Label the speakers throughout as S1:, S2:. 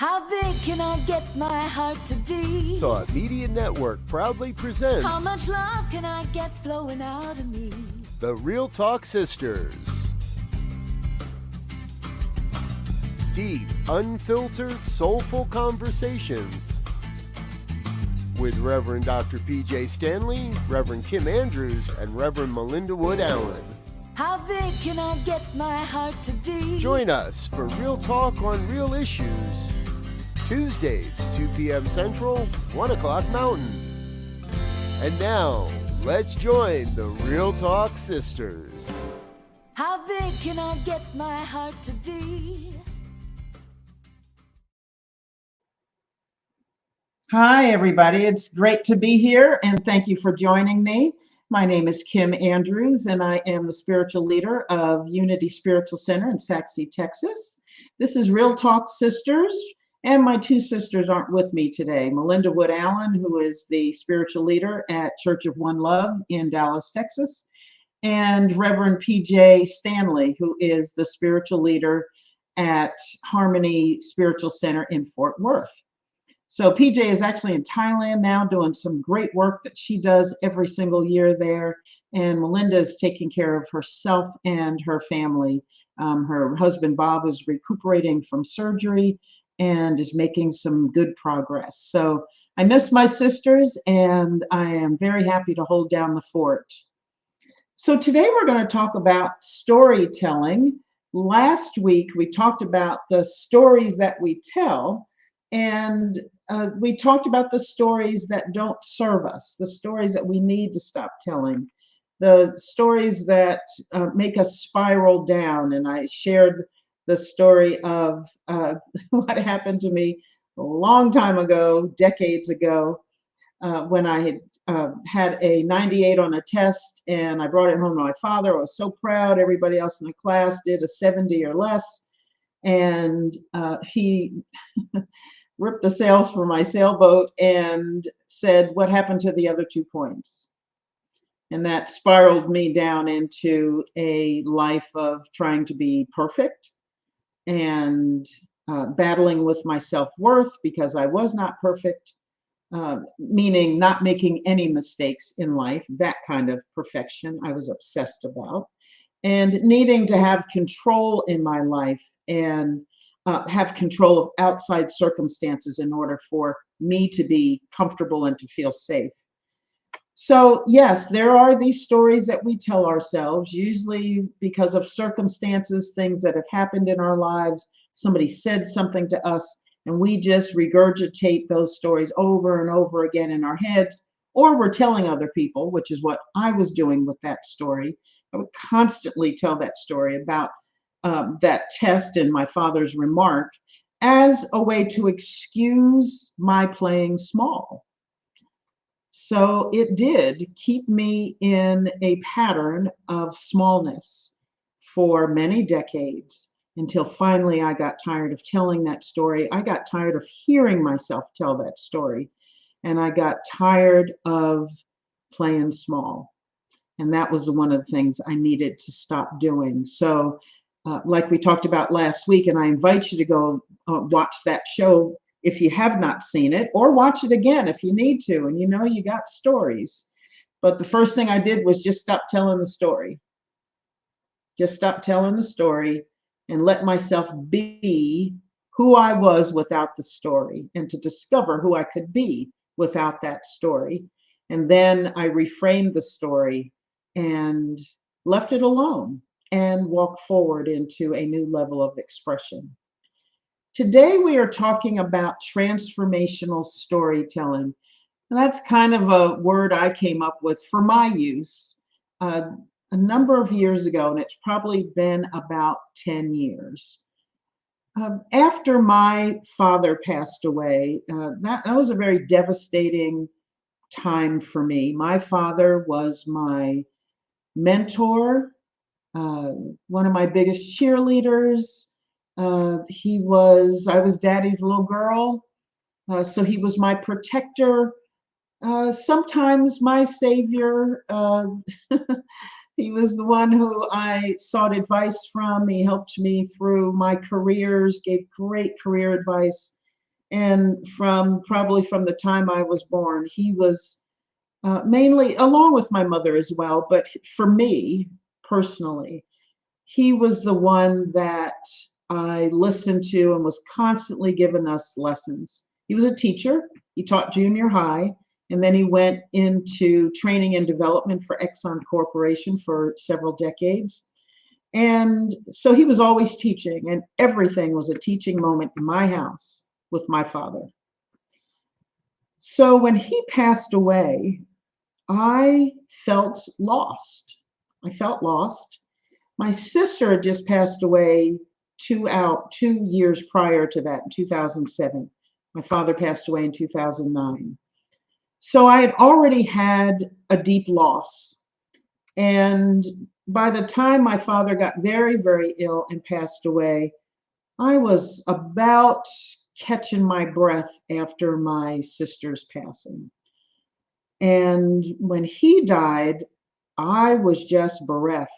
S1: How big can I get my heart to be?
S2: Thought Media Network proudly presents
S1: How much love can I get flowing out of me?
S2: The Real Talk Sisters. Deep, unfiltered, soulful conversations with Reverend Dr. Pjae Stanley, Reverend Kim Andrews, and Reverend Melinda Allen.
S1: How big can I get my heart to be?
S2: Join us for Real Talk on Real Issues. Tuesdays, 2 p.m. Central, 1 o'clock Mountain. And now, let's join the Real Talk Sisters.
S1: How big can I get my heart to be?
S3: Hi, everybody. It's great to be here, and thank you for joining me. My name is Kim Andrews, and I am the spiritual leader of Unity Spiritual Center in Saxe, Texas. This is Real Talk Sisters, and my two sisters aren't with me today. Melinda Allen, who is the spiritual leader at Church of One Love in Dallas, Texas, and Reverend Pjae Stanley, who is the spiritual leader at Harmony Spiritual Center in Fort Worth. So Pjae is actually in Thailand now doing some great work that she does every single year there. And Melinda is taking care of herself and her family. Her husband, Bob, is recuperating from surgery and is making some good progress. So I miss my sisters, and I am very happy to hold down the fort. So today we're going to talk about storytelling. Last week we talked about the stories that we tell, and we talked about the stories that don't serve us, the stories that we need to stop telling, the stories that make us spiral down. And I shared the story of what happened to me a long time ago, decades ago, when I had had a 98 on a test, and I brought it home to my father. I was so proud. Everybody else in the class did a 70 or less, and he ripped the sails for my sailboat and said, "What happened to the other 2 points?" And that spiraled me down into a life of trying to be perfect and battling with my self-worth because I was not perfect, meaning not making any mistakes in life, that kind of perfection I was obsessed about, and needing to have control in my life and have control of outside circumstances in order for me to be comfortable and to feel safe. So yes, there are these stories that we tell ourselves, usually because of circumstances, things that have happened in our lives. Somebody said something to us, and we just regurgitate those stories over and over again in our heads, or we're telling other people, which is what I was doing with that story. I would constantly tell that story about that test and my father's remark as a way to excuse my playing small. So it did keep me in a pattern of smallness for many decades until finally I got tired of telling that story. I got tired of hearing myself tell that story, and I got tired of playing small. And that was one of the things I needed to stop doing. So like we talked about last week, and I invite you to go watch that show if you have not seen it, or watch it again if you need to, and you know you got stories. But the first thing I did was just stop telling the story. Just stop telling the story and let myself be who I was without the story, and to discover who I could be without that story. And then I reframed the story and left it alone and walked forward into a new level of expression. Today, we are talking about transformational storytelling. And that's kind of a word I came up with for my use a number of years ago, and it's probably been about 10 years. After my father passed away, that was a very devastating time for me. My father was my mentor, one of my biggest cheerleaders. I was daddy's little girl. So he was my protector, sometimes my savior. He was the one who I sought advice from. He helped me through my careers, gave great career advice. And probably from the time I was born, he was mainly, along with my mother as well, but for me personally, he was the one that I listened to and was constantly giving us lessons. He was a teacher. He taught junior high, and then he went into training and development for Exxon Corporation for several decades. And so he was always teaching, and everything was a teaching moment in my house with my father. So when he passed away, I felt lost. I felt lost. My sister had just passed away 2 years prior to that, in 2007. My father passed away in 2009. So I had already had a deep loss. And by the time my father got very, very ill and passed away, I was about catching my breath after my sister's passing. And when he died, I was just bereft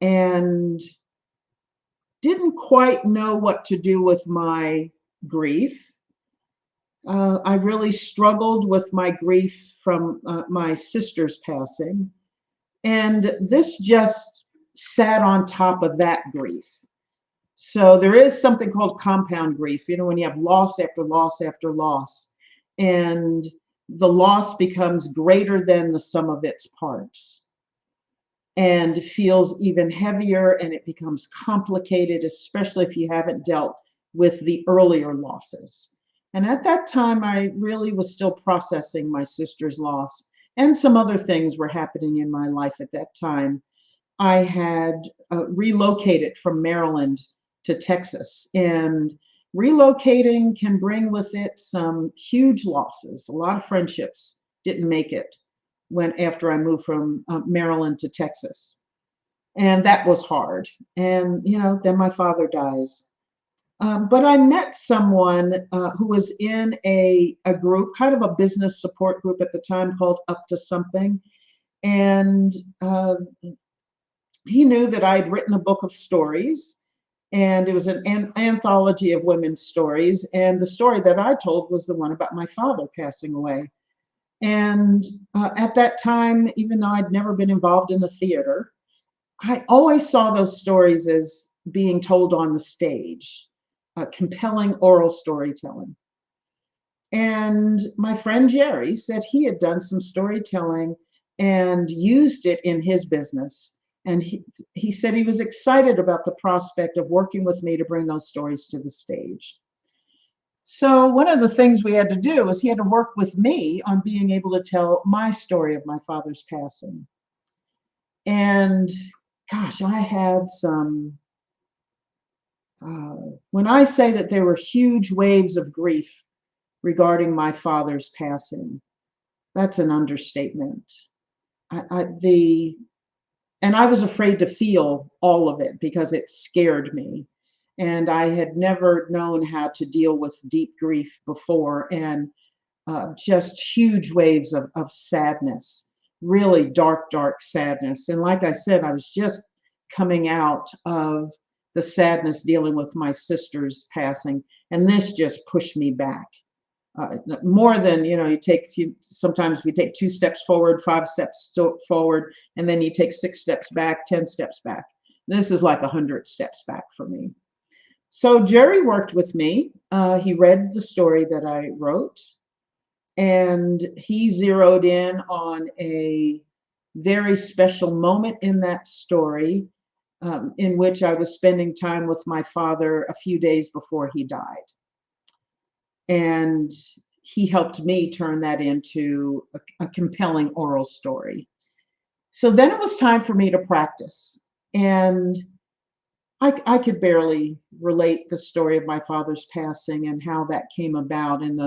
S3: and didn't quite know what to do with my grief. I really struggled with my grief from my sister's passing. And this just sat on top of that grief. So there is something called compound grief, when you have loss after loss after loss, and the loss becomes greater than the sum of its parts and feels even heavier, and it becomes complicated, especially if you haven't dealt with the earlier losses. And at that time, I really was still processing my sister's loss, and some other things were happening in my life at that time. I had relocated from Maryland to Texas, and relocating can bring with it some huge losses. A lot of friendships didn't make it after I moved from Maryland to Texas, and that was hard. And then my father dies. But I met someone who was in a group, kind of a business support group at the time, called Up to Something. And he knew that I'd written a book of stories, and it was an anthology of women's stories. And the story that I told was the one about my father passing away. And at that time, even though I'd never been involved in the theater, I always saw those stories as being told on the stage. Compelling oral storytelling. And my friend Jerry said he had done some storytelling and used it in his business. And he said he was excited about the prospect of working with me to bring those stories to the stage. So one of the things we had to do was he had to work with me on being able to tell my story of my father's passing. And gosh, I had some when I say that there were huge waves of grief regarding my father's passing, that's an understatement. And I was afraid to feel all of it because it scared me. And I had never known how to deal with deep grief before, and just huge waves of sadness, really dark, dark sadness. And like I said, I was just coming out of the sadness dealing with my sister's passing, and this just pushed me back more than sometimes we take 2 steps forward, 5 steps forward, and then you take 6 steps back, 10 steps back. This is like 100 steps back for me. So Jerry worked with me. He read the story that I wrote, and he zeroed in on a very special moment in that story, in which I was spending time with my father a few days before he died. And he helped me turn that into a compelling oral story. So then it was time for me to practice. And I could barely relate the story of my father's passing and how that came about in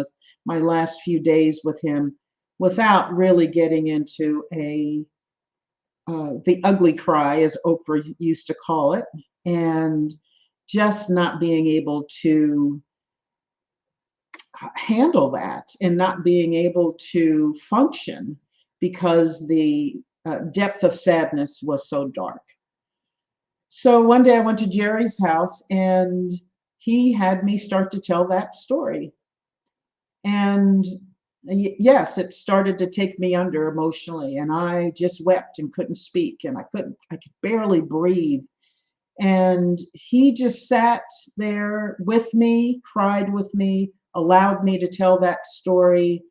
S3: my last few days with him without really getting into the ugly cry, as Oprah used to call it, and just not being able to handle that and not being able to function because the depth of sadness was so dark. So one day I went to Jerry's house, and he had me start to tell that story. And yes, it started to take me under emotionally, and I just wept and couldn't speak, and I could barely breathe. And he just sat there with me, cried with me, allowed me to tell that story,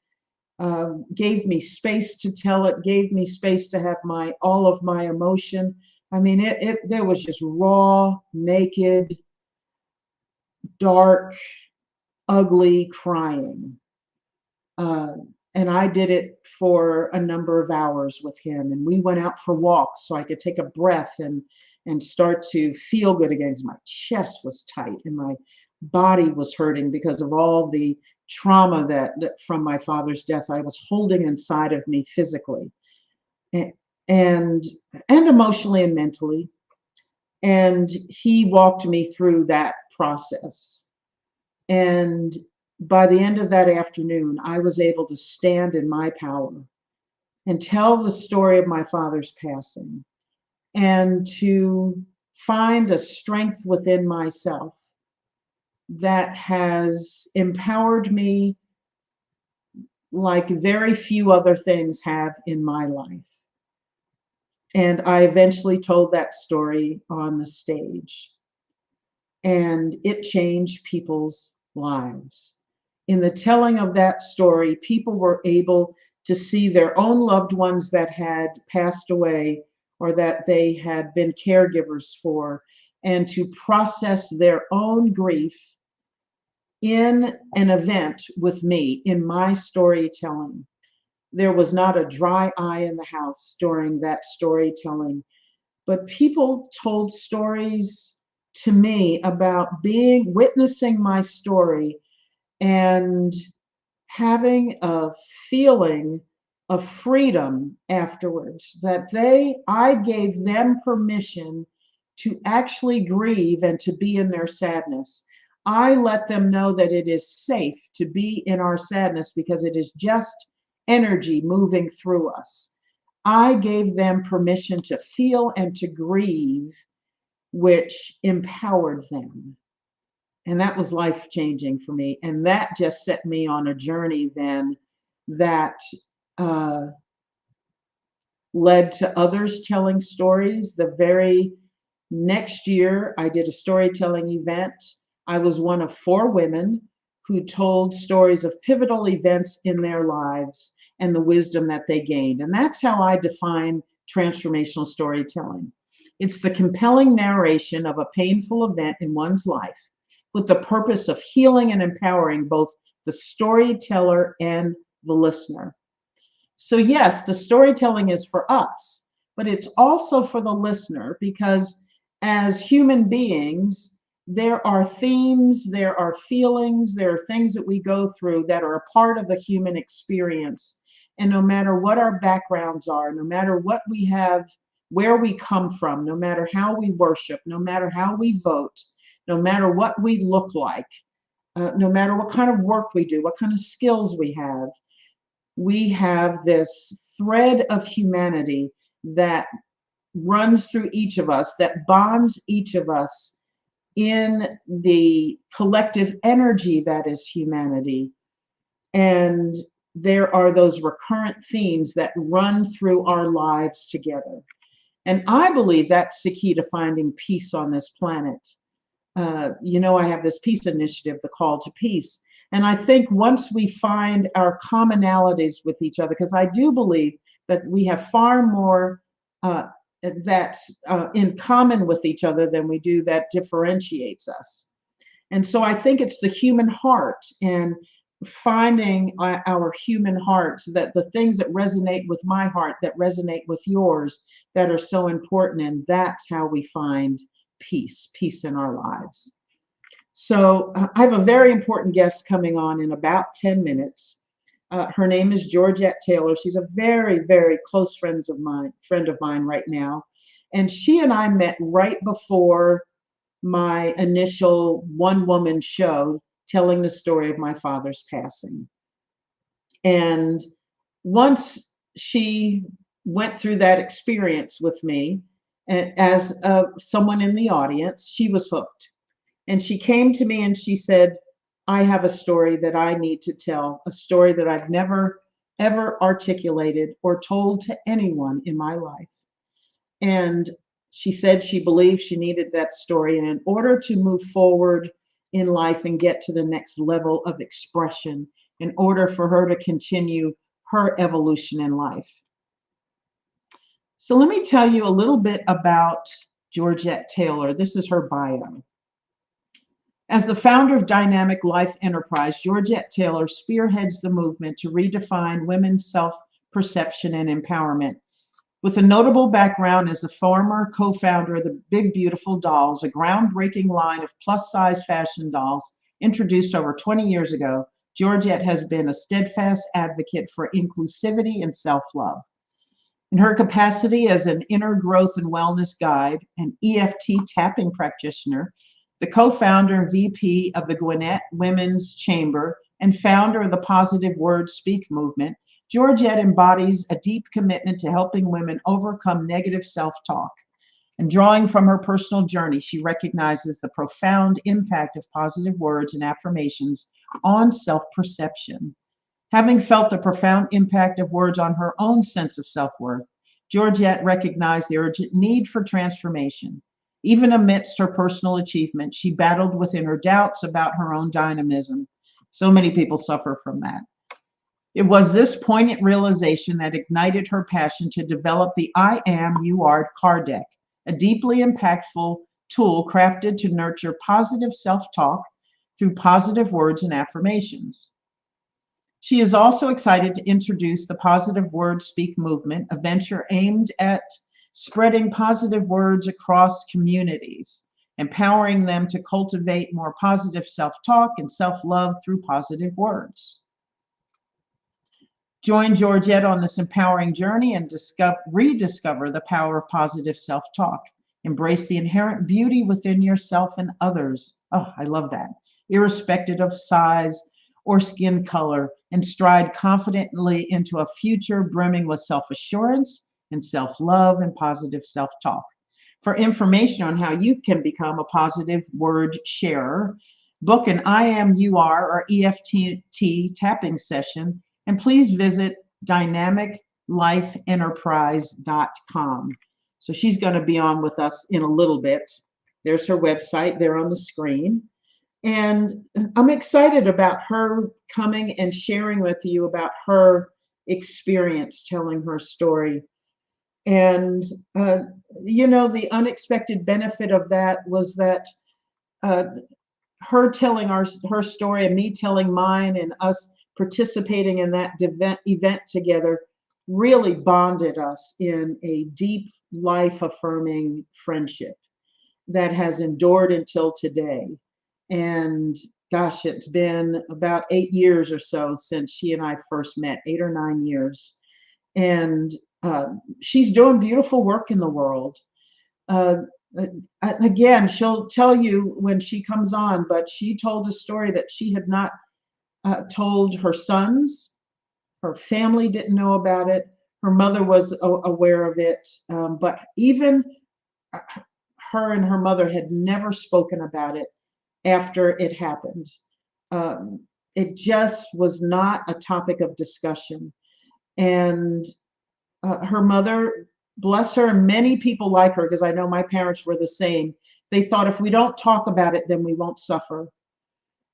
S3: gave me space to tell it, gave me space to have all of my emotion. I mean, there was just raw, naked, dark, ugly crying. Uh, and I did it for a number of hours with him. And we went out for walks so I could take a breath and start to feel good again. My chest was tight and my body was hurting because of all the trauma that from my father's death I was holding inside of me physically and and emotionally and mentally. And he walked me through that process. And by the end of that afternoon, I was able to stand in my power and tell the story of my father's passing, and to find a strength within myself that has empowered me like very few other things have in my life. And I eventually told that story on the stage, and it changed people's lives. In the telling of that story, people were able to see their own loved ones that had passed away or that they had been caregivers for, and to process their own grief in an event with me, in my storytelling. There was not a dry eye in the house during that storytelling, but people told stories to me about witnessing my story and having a feeling of freedom afterwards, that I gave them permission to actually grieve and to be in their sadness. I let them know that it is safe to be in our sadness because it is just energy moving through us. I gave them permission to feel and to grieve, which empowered them. And that was life changing for me. And that just set me on a journey then that uh, led to others telling stories. The very next year, I did a storytelling event. I was one of 4 women who told stories of pivotal events in their lives and the wisdom that they gained. And that's how I define transformational storytelling. It's the compelling narration of a painful event in one's life with the purpose of healing and empowering both the storyteller and the listener. So yes, the storytelling is for us, but it's also for the listener, because as human beings, there are themes, there are feelings, there are things that we go through that are a part of the human experience. And no matter what our backgrounds are, no matter what we have, where we come from, no matter how we worship, no matter how we vote, no matter what we look like, no matter what kind of work we do, what kind of skills we have this thread of humanity that runs through each of us, that bonds each of us in the collective energy that is humanity. And there are those recurrent themes that run through our lives together. And I believe that's the key to finding peace on this planet. I have this peace initiative, the Call to Peace. And I think once we find our commonalities with each other, because I do believe that we have far more that's in common with each other than we do that differentiates us. And so I think it's the human heart, and finding our human hearts, that the things that resonate with my heart, that resonate with yours, that are so important. And that's how we find peace in our lives. So I have a very important guest coming on in about 10 minutes. Her name is Georgette Taylor. She's a very, very close friend of mine right now. And she and I met right before my initial one-woman show telling the story of my father's passing. And once she went through that experience with me, as someone in the audience, she was hooked. And she came to me and she said, I have a story that I need to tell, a story that I've never, ever articulated or told to anyone in my life. And she said she believed she needed that story. And in order to move forward in life and get to the next level of expression, in order for her to continue her evolution in life. So let me tell you a little bit about Georgette Taylor. This is her bio. As the founder of Dynamic Life Enterprise, Georgette Taylor spearheads the movement to redefine women's self-perception and empowerment. With a notable background as the former co-founder of the Big Beautiful Dolls, a groundbreaking line of plus-size fashion dolls introduced over 20 years ago, Georgette has been a steadfast advocate for inclusivity and self-love. In her capacity as an inner growth and wellness guide, an EFT tapping practitioner, the co-founder and VP of the Gwinnett Women's Chamber, and founder of the Positive Words Speak movement, Georgette embodies a deep commitment to helping women overcome negative self-talk. And drawing from her personal journey, she recognizes the profound impact of positive words and affirmations on self-perception. Having felt the profound impact of words on her own sense of self-worth, Georgette recognized the urgent need for transformation. Even amidst her personal achievement, she battled within her doubts about her own dynamism. So many people suffer from that. It was this poignant realization that ignited her passion to develop the I Am You Are card deck, a deeply impactful tool crafted to nurture positive self-talk through positive words and affirmations. She is also excited to introduce the Positive Words Speak movement, a venture aimed at spreading positive words across communities, empowering them to cultivate more positive self-talk and self-love through positive words. Join Georgette on this empowering journey and rediscover the power of positive self-talk. Embrace the inherent beauty within yourself and others. Oh, I love that. Irrespective of size or skin color, and stride confidently into a future brimming with self-assurance and self-love and positive self-talk. For information on how you can become a positive word sharer, book an I Am You Are or EFT tapping session, and please visit dynamiclifeenterprise.com. So she's going to be on with us in a little bit. There's her website there on the screen. And I'm excited about her coming and sharing with you about her experience, telling her story. And, the unexpected benefit of that was that her telling her story and me telling mine and us participating in that event together really bonded us in a deep, life-affirming friendship that has endured until today. And gosh, it's been about 8 years or so since she and I first met, 8 or 9 years. And she's doing beautiful work in the world. Again, she'll tell you when she comes on, but she told a story that she had not told her sons. Her family didn't know about it. Her mother was aware of it, but even her and her mother had never spoken about it after it happened. It just was not a topic of discussion. And her mother, bless her, and many people like her, because I know my parents were the same, they thought if we don't talk about it, then we won't suffer.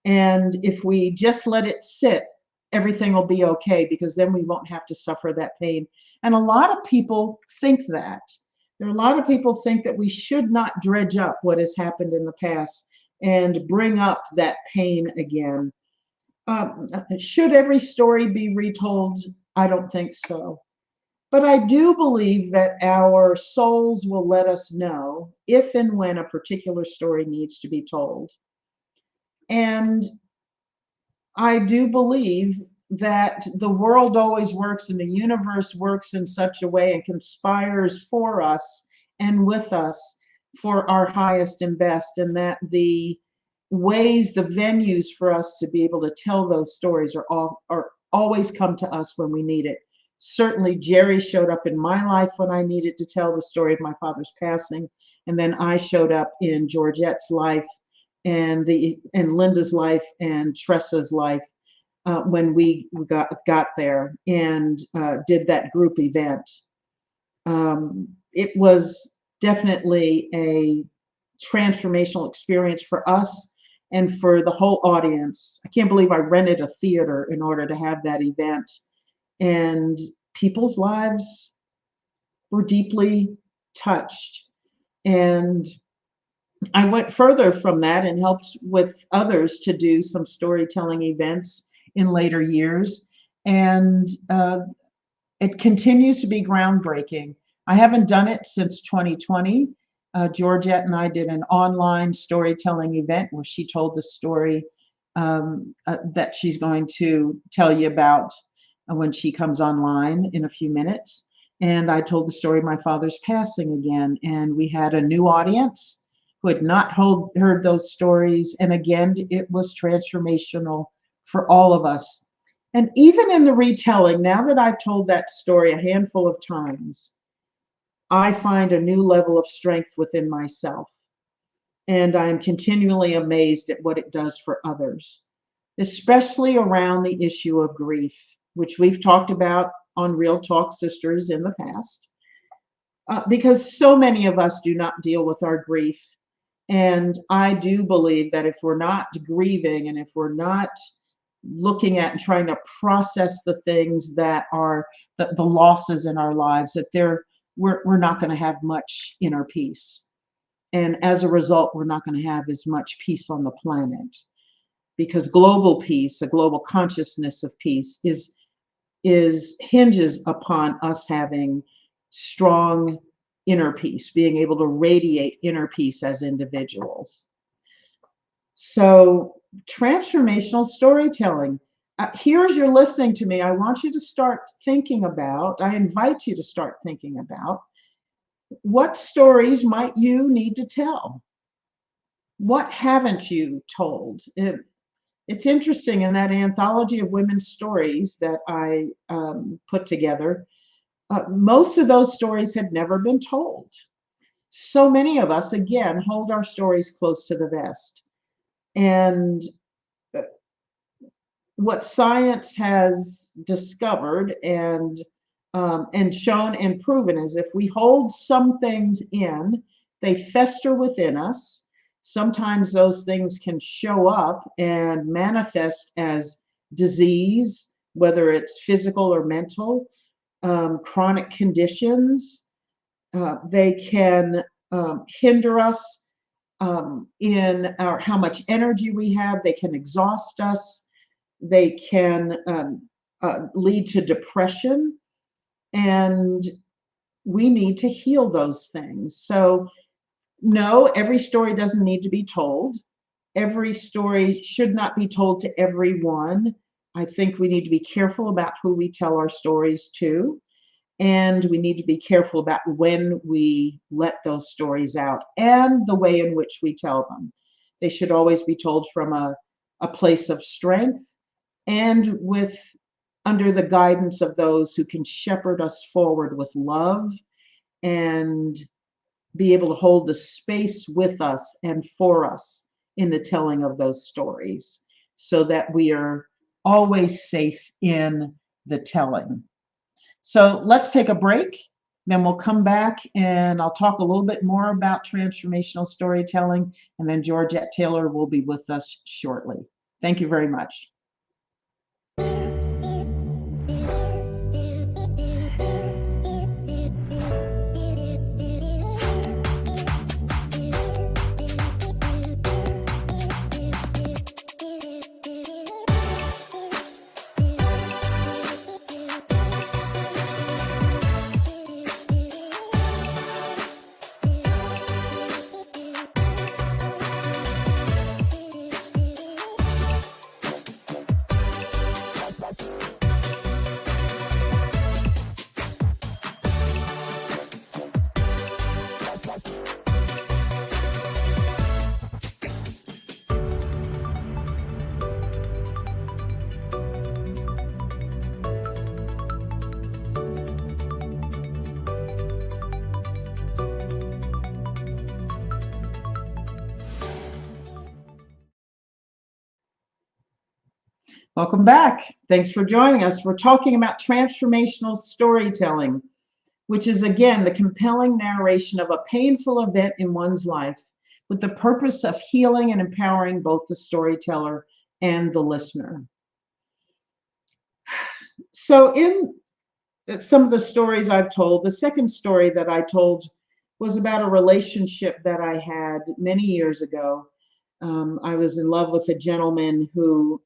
S3: And if we just let it sit, everything will be okay, because then we won't have to suffer that pain. And a lot of people think that. There are a lot of people think that we should not dredge up what has happened in the past and bring up that pain again. Should every story be retold? I don't think so. But I do believe that our souls will let us know if and when a particular story needs to be told. And I do believe that the world always works and the universe works in such a way and conspires for us and with us for our highest and best, and that the ways, the venues for us to be able to tell those stories are always come to us when we need it. Certainly Jerry showed up in my life when I needed to tell the story of my father's passing, and then I showed up in Georgette's life and Linda's life and Tressa's life when we got there and did that group event. It was definitely a transformational experience for us and for the whole audience. I can't believe I rented a theater in order to have that event, and people's lives were deeply touched. And I went further from that and helped with others to do some storytelling events in later years. And it continues to be groundbreaking. I haven't done it since 2020. Georgette and I did an online storytelling event where she told the story that she's going to tell you about when she comes online in a few minutes. And I told the story of my father's passing again. And we had a new audience who had not heard those stories. And again, it was transformational for all of us. And even in the retelling, now that I've told that story a handful of times, I find a new level of strength within myself. And I'm continually amazed at what it does for others, especially around the issue of grief, which we've talked about on Real Talk Sisters in the past, because so many of us do not deal with our grief. And I do believe that if we're not grieving and if we're not looking at and trying to process the things that are the losses in our lives, that we're not going to have much inner peace. And as a result, we're not going to have as much peace on the planet, because global peace, a global consciousness of peace hinges upon us having strong inner peace, being able to radiate inner peace as individuals. So transformational storytelling. Here as you're listening to me, I want you to start thinking about, I invite you to start thinking about, what stories might you need to tell? What haven't you told? It's interesting, in that anthology of women's stories that I put together, most of those stories had never been told. So many of us, again, hold our stories close to the vest. And what science has discovered and shown and proven is if we hold some things in, they fester within us. Sometimes those things can show up and manifest as disease, whether it's physical or mental, chronic conditions. They can hinder us in how much energy we have. They can exhaust us. They can lead to depression. And we need to heal those things. So no, every story doesn't need to be told. Every story should not be told to everyone. I think we need to be careful about who we tell our stories to. And we need to be careful about when we let those stories out and the way in which we tell them. They should always be told from a place of strength and under the guidance of those who can shepherd us forward with love and be able to hold the space with us and for us in the telling of those stories, so that we are always safe in the telling. So let's take a break, then we'll come back and I'll talk a little bit more about transformational storytelling, and then Georgette Taylor will be with us shortly. Thank you very much. Welcome back. Thanks for joining us. We're talking about transformational storytelling, which is, again, the compelling narration of a painful event in one's life with the purpose of healing and empowering both the storyteller and the listener. So in some of the stories I've told, the second story that I told was about a relationship that I had many years ago. I was in love with a gentleman who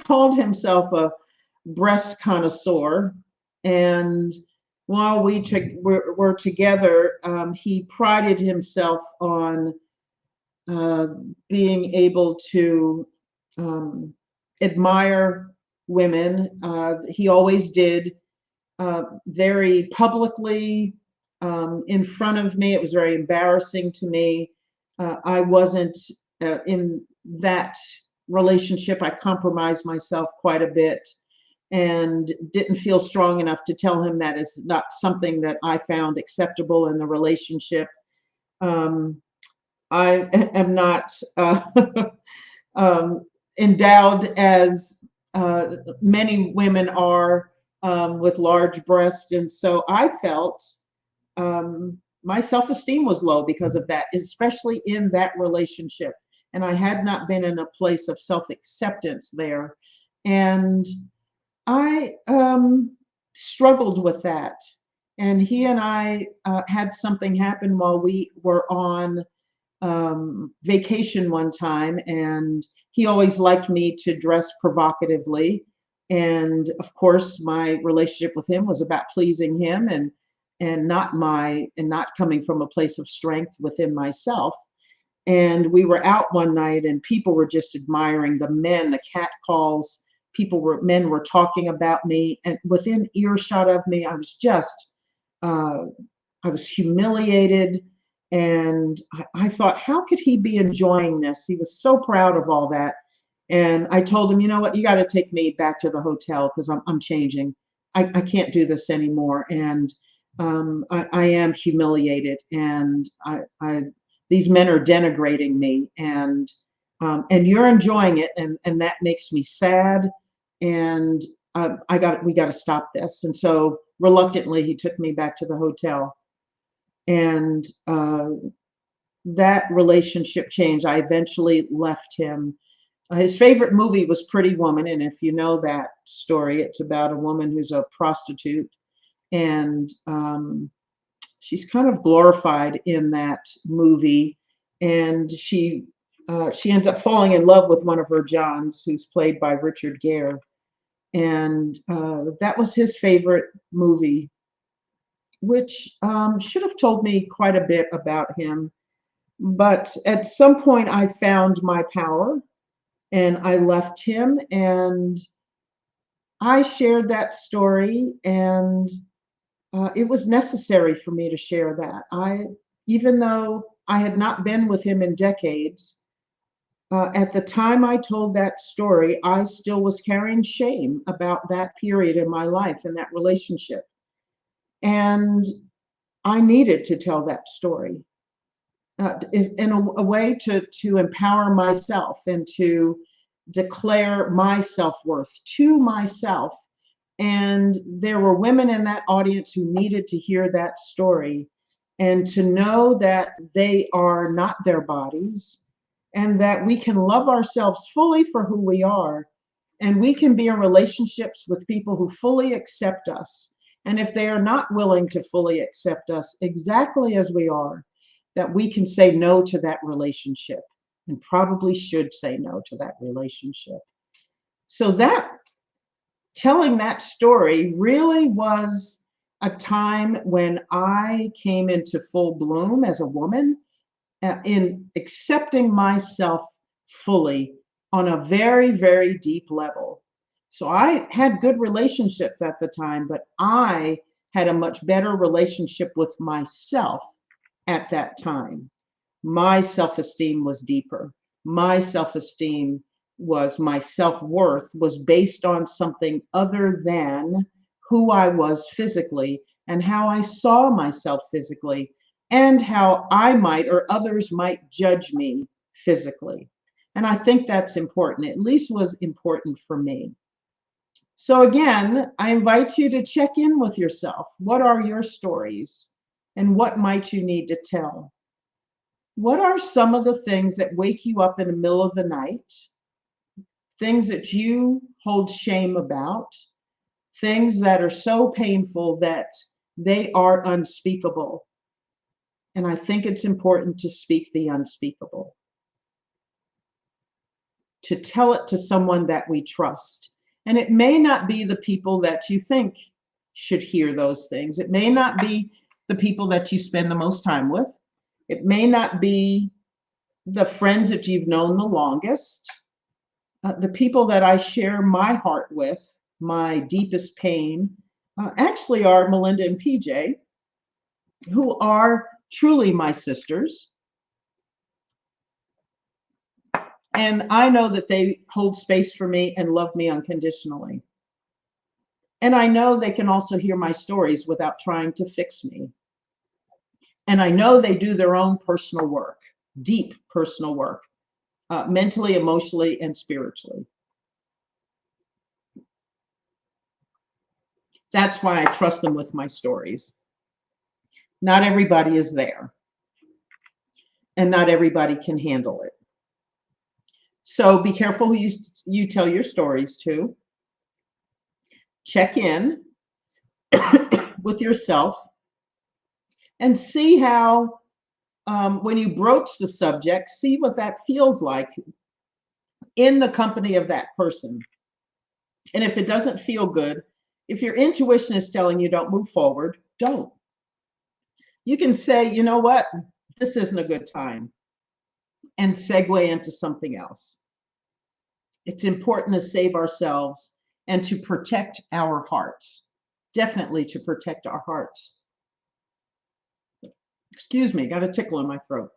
S3: called himself a breast connoisseur. And while we were together, he prided himself on being able to admire women. He always did, very publicly, in front of me. It was very embarrassing to me. I wasn't in that relationship. I compromised myself quite a bit and didn't feel strong enough to tell him that is not something that I found acceptable in the relationship. I am not endowed as many women are, with large breasts. And so I felt my self-esteem was low because of that, especially in that relationship. And I had not been in a place of self-acceptance there. And I struggled with that. And he and I had something happen while we were on vacation one time, and he always liked me to dress provocatively. And of course, my relationship with him was about pleasing him and not coming from a place of strength within myself. And we were out one night, and people were just admiring the men, the cat calls. Men were talking about me, and within earshot of me, I was humiliated. And I thought, how could he be enjoying this? He was so proud of all that. And I told him, you know what, you got to take me back to the hotel because I'm changing. I can't do this anymore. And I am humiliated. And these men are denigrating me. And you're enjoying it. And that makes me sad. And we got to stop this. And so reluctantly, he took me back to the hotel. And that relationship changed. I eventually left him. His favorite movie was Pretty Woman. And if you know that story, it's about a woman who's a prostitute. And she's kind of glorified in that movie. And she ends up falling in love with one of her Johns, who's played by Richard Gere. And that was his favorite movie, which should have told me quite a bit about him. But at some point, I found my power and I left him, and I shared that story. And it was necessary for me to share that. Even though I had not been with him in decades, at the time I told that story, I still was carrying shame about that period in my life and that relationship. And I needed to tell that story in a way to empower myself and to declare my self-worth to myself. And there were women in that audience who needed to hear that story and to know that they are not their bodies and that we can love ourselves fully for who we are. And we can be in relationships with people who fully accept us. And if they are not willing to fully accept us exactly as we are, that we can say no to that relationship, and probably should say no to that relationship. So that telling that story really was a time when I came into full bloom as a woman, in accepting myself fully on a very, very deep level. So I had good relationships at the time, but I had a much better relationship with myself at that time. My self-esteem was deeper. My self-esteem was, my self-worth was based on something other than who I was physically and how I saw myself physically and how I might or others might judge me physically. And I think that's important. At least was important for me. So again, I invite you to check in with yourself. What are your stories? And what might you need to tell? What are some of the things that wake you up in the middle of the night? Things that you hold shame about? Things that are so painful that they are unspeakable. And I think it's important to speak the unspeakable, to tell it to someone that we trust. And it may not be the people that you think should hear those things. It may not be the people that you spend the most time with. It may not be the friends that you've known the longest. The people that I share my heart with, my deepest pain, actually are Melinda and Pjae, who are truly my sisters. And I know that they hold space for me and love me unconditionally. And I know they can also hear my stories without trying to fix me. And I know they do their own personal work, deep personal work, mentally, emotionally, and spiritually. That's why I trust them with my stories. Not everybody is there, and not everybody can handle it. So be careful who you tell your stories to. Check in with yourself and see how, when you broach the subject, see what that feels like in the company of that person. And if it doesn't feel good, if your intuition is telling you don't move forward, don't. You can say, you know what, this isn't a good time, and segue into something else. It's important to save ourselves and to protect our hearts. Definitely to protect our hearts. Excuse me, got a tickle in my throat.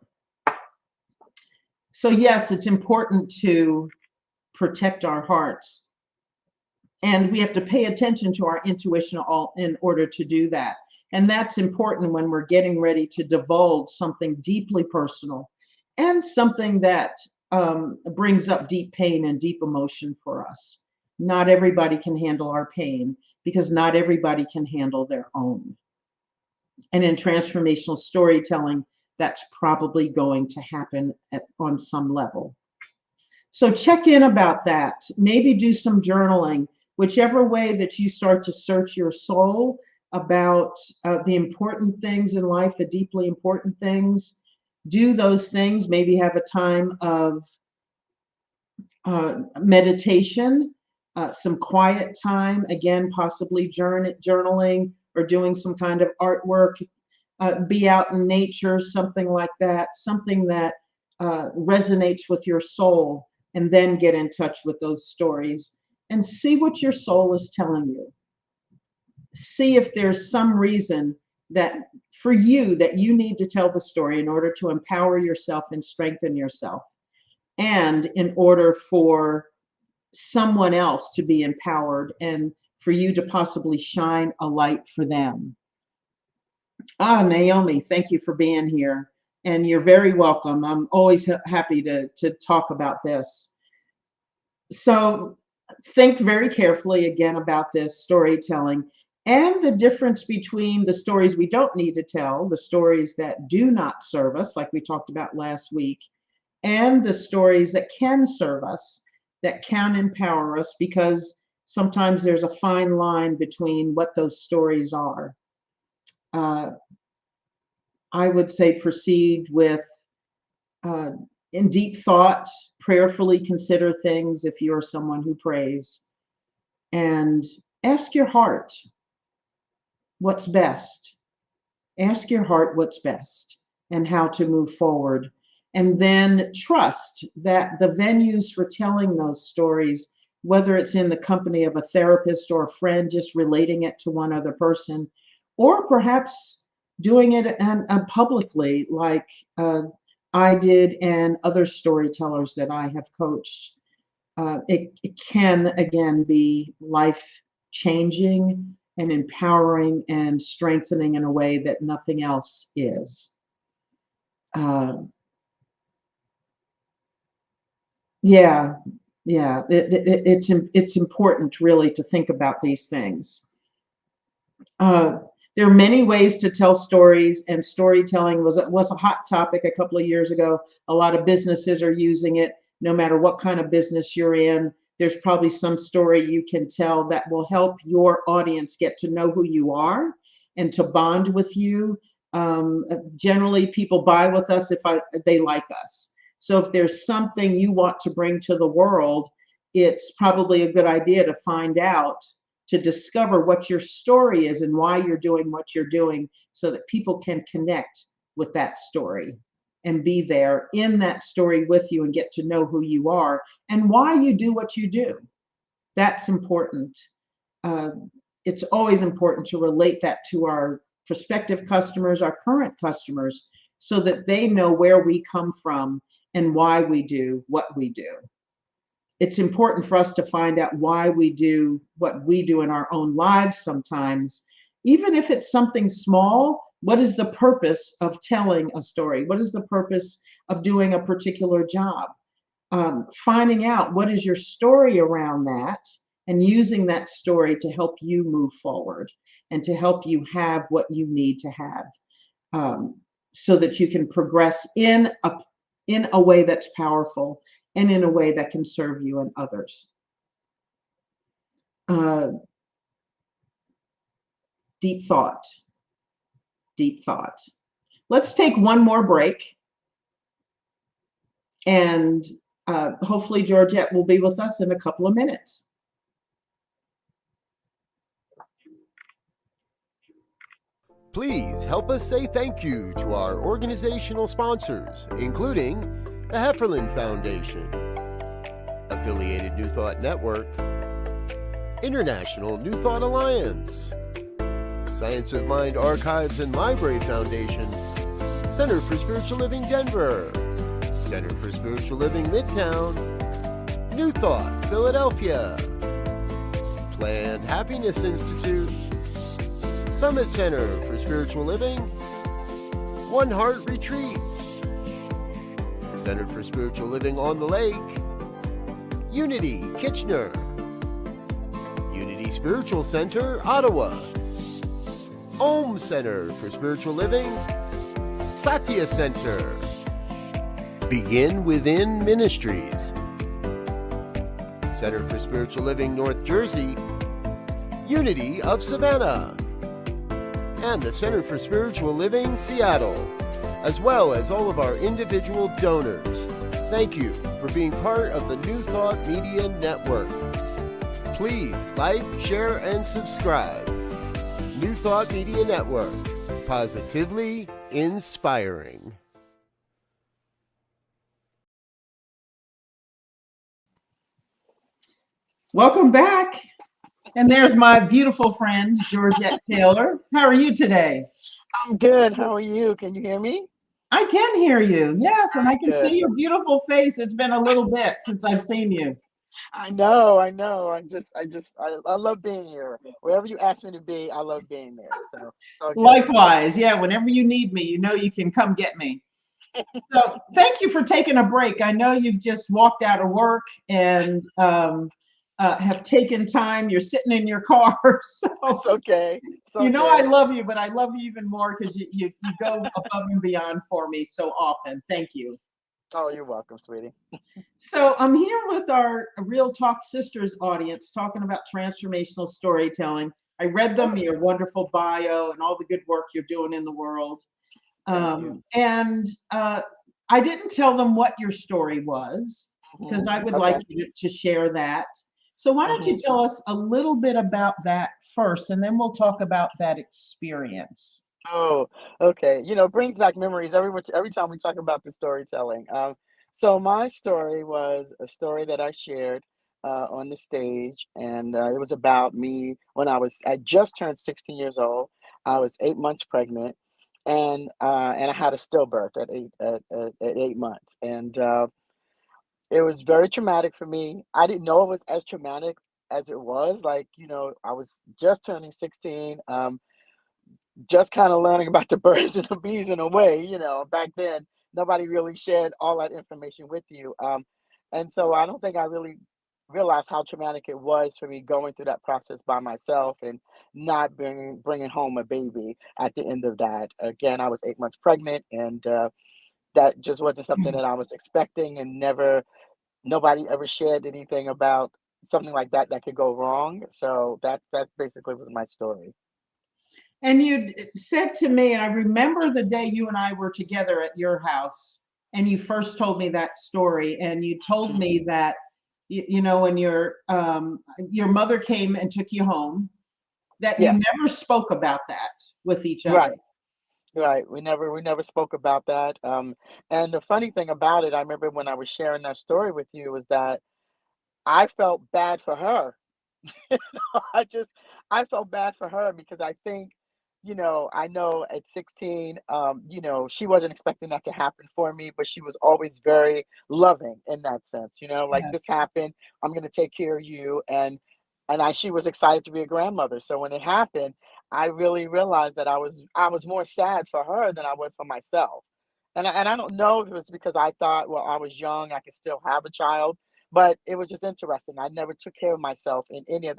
S3: So yes, it's important to protect our hearts. And we have to pay attention to our intuition in order to do that. And that's important when we're getting ready to divulge something deeply personal and something that brings up deep pain and deep emotion for us. Not everybody can handle our pain because not everybody can handle their own. And in transformational storytelling, that's probably going to happen on some level. So check in about that. Maybe do some journaling, whichever way that you start to search your soul about the important things in life, the deeply important things. Do those things. Maybe have a time of meditation, some quiet time, again, possibly journaling or doing some kind of artwork, be out in nature, something like that, something that resonates with your soul, and then get in touch with those stories and see what your soul is telling you. See if there's some reason that for you that you need to tell the story in order to empower yourself and strengthen yourself, and in order for someone else to be empowered and for you to possibly shine a light for them. Naomi, thank you for being here. And you're very welcome. I'm always happy to talk about this. So think very carefully again about this storytelling and the difference between the stories we don't need to tell, the stories that do not serve us, like we talked about last week, and the stories that can serve us, that can empower us, because sometimes there's a fine line between what those stories are. I would say proceed with in deep thought, prayerfully consider things if you're someone who prays, and ask your heart what's best. Ask your heart what's best and how to move forward. And then trust that the venues for telling those stories, whether it's in the company of a therapist or a friend, just relating it to one other person, or perhaps doing it publicly like I did and other storytellers that I have coached. It can, again, be life-changing and empowering and strengthening in a way that nothing else is. Yeah, yeah. It's important really to think about these things. Uh, there are many ways to tell stories, and storytelling was a hot topic a couple of years ago. A lot of businesses are using it. No matter what kind of business you're in, there's probably some story you can tell that will help your audience get to know who you are and to bond with you. Generally, people buy with us if they like us. So if there's something you want to bring to the world, it's probably a good idea to find out, to discover what your story is and why you're doing what you're doing, so that people can connect with that story and be there in that story with you and get to know who you are and why you do what you do. That's important. Uh, it's always important to relate that to our prospective customers, our current customers, so that they know where we come from and why we do what we do. It's important for us to find out why we do what we do in our own lives sometimes, even if it's something small. What is the purpose of telling a story? What is the purpose of doing a particular job? Finding out what is your story around that and using that story to help you move forward and to help you have what you need to have, so that you can progress in a way that's powerful and in a way that can serve you and others. Uh, deep thought, deep thought. Let's take one more break, and hopefully Georgette will be with us in a couple of minutes.
S2: Please help us say thank you to our organizational sponsors, including the Hefferland Foundation, Affiliated New Thought Network, International New Thought Alliance, Science of Mind Archives and Library Foundation, Center for Spiritual Living Denver, Center for Spiritual Living Midtown, New Thought Philadelphia, Planned Happiness Institute, Summit Center for Spiritual Living, One Heart Retreats, Center for Spiritual Living on the Lake, Unity Kitchener, Unity Spiritual Center Ottawa, Om Center for Spiritual Living, Satya Center, Begin Within Ministries, Center for Spiritual Living North Jersey, Unity of Savannah, and the Center for Spiritual Living Seattle, as well as all of our individual donors. Thank you for being part of the New Thought Media Network. Please like, share, and subscribe. New Thought Media Network, positively inspiring.
S3: Welcome back. And there's my beautiful friend, Georgette Taylor. How are you today?
S4: I'm good. How are you? Can you hear me?
S3: I can hear you. Yes, and I can
S4: Good.
S3: see your beautiful face. It's been a little bit since I've seen you.
S4: I know. I love being here. Wherever you ask me to be, I love being there. So good.
S3: Likewise. Yeah, whenever you need me, you know you can come get me. So thank you for taking a break. I know you've just walked out of work and have taken time. You're sitting in your car. So
S4: It's okay.
S3: you know I love you, but I love you even more because you go above and beyond for me so often. Thank you.
S4: Oh, you're welcome, sweetie.
S3: So I'm here with our Real Talk Sisters audience talking about transformational storytelling. I read them, your wonderful bio and all the good work you're doing in the world. And I didn't tell them what your story was because I would like you to share that. So why don't you tell us a little bit about that first, and then we'll talk about that experience.
S4: Oh, okay. You know, it brings back memories every time we talk about the storytelling. So my story was a story that I shared on the stage, and it was about me when I just turned 16 years old. I was 8 months pregnant, and I had a stillbirth at 8 months, and it was very traumatic for me. I didn't know it was as traumatic as it was. Like, you know, I was just turning 16. Just kind of learning about the birds and the bees in a way, you know. Back then, nobody really shared all that information with you. And so I don't think I really realized how traumatic it was for me going through that process by myself and not bringing home a baby at the end of that. Again, I was 8 months pregnant, and that just wasn't something that I was expecting, and nobody ever shared anything about something like that that could go wrong. So that basically was my story.
S3: And you said to me, and I remember the day you and I were together at your house, and you first told me that story, and you told
S4: Mhm.
S3: me that you know when your mother came and took you home, that you
S4: Yes,
S3: never spoke about that with each other.
S4: right. Right. We never spoke about that. And the funny thing about it, I remember when I was sharing that story with you, was that I felt bad for her. I just I felt bad for her because I think, I know at 16, she wasn't expecting that to happen for me, but she was always very loving in that sense, like
S3: Yeah,
S4: this happened, I'm gonna take care of you, and she was excited to be a grandmother. So when it happened, I really realized that I was more sad for her than I was for myself. And I don't know if it was because I thought, well, I was young, I could still have a child, but it was just interesting. I never took care of myself in any of